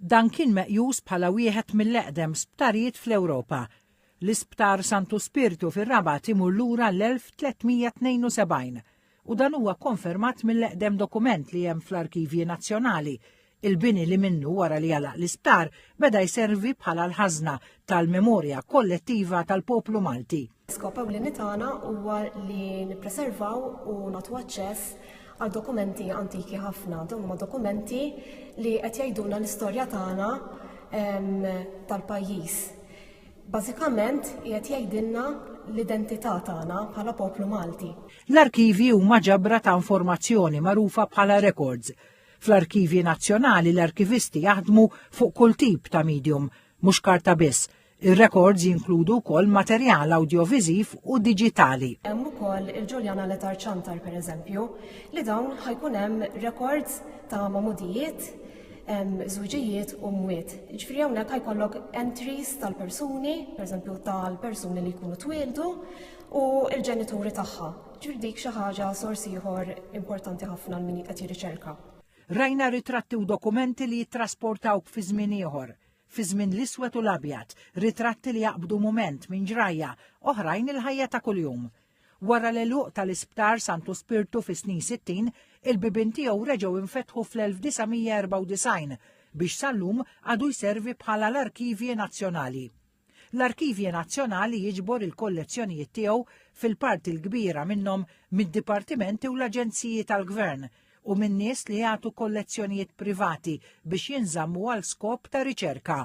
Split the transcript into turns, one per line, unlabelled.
Dan kien meqjus bħala wieħed mill-eqdem sptarijiet fl-Ewropa. L-Isptar Santu Spiritu fir-Rabat imur lura l-1372 u dan huwa konfermat mill-eqdem dokument li hemm fl-Arkivji Nazzjonali. Il-bini li minnu wara li jalaq l-isptar beda jservi bħala l-ħażna tal-memorja kollettiva tal-poplu Malti.
Skop ewlieni tagħna huwa li nippreservaw u nagħtu aċċess għal dokumenti antiki ħafna. Dawn huma dokumenti li qed jgħidulna l-istorja tagħna tal-pajjiż. Bażikament qiegħed jgħidilna l-identità tagħna bħala poplu Malti.
L-arkivji huma ġabra ta' informazzjoni magħrufa bħala records. Fl-Arkivji Nazzjonali l-arkivisti jaħdmu fuq kull tip ta' medium, mhux karta biss. Ir-records jinkludu wkoll materjal audiovisiv u diġitali.
Hemm ukoll il-Ġuljana Letar Ċantar pereżempju, li dawn ħajkun hemm records ta' mamudijiet, żwiġijiet u mwiet. Ġifieri hawnhekk ħajkollok entries tal-persuni, pereżempju tal-persuni li jkunu twildu u l-ġenituri tagħha. Ġifieri dik xi ħaġa sors ieħor importanti ħafna l min qed jirriċerka.
Rajna ritratti u dokumenti li jittrasportawk fi żmien ieħor, fi żmien l-iswed u l-abjad, ritratti li jaqbdu mument minn ġrajja, oħrajn il-ħajja ta' kuljum. Wara l-eluq tal-Isptar Santu Spiritu fis-snin 60, il-bibien tiegħu reġgħu infetħu fl-1994 biex sal-lum għadu jservi bħala l-Arkivji Nazzjonali. L-Arkivji Nazzjonali jiġbor il-kollezzjonijiet tiegħu fil-parti l-kbira minnhom mid-dipartimenti u l-aġenziji tal-Gvern u minn nies li jagħtu kollezzjonijiet privati biex jinżammu għal skop ta' riċerka.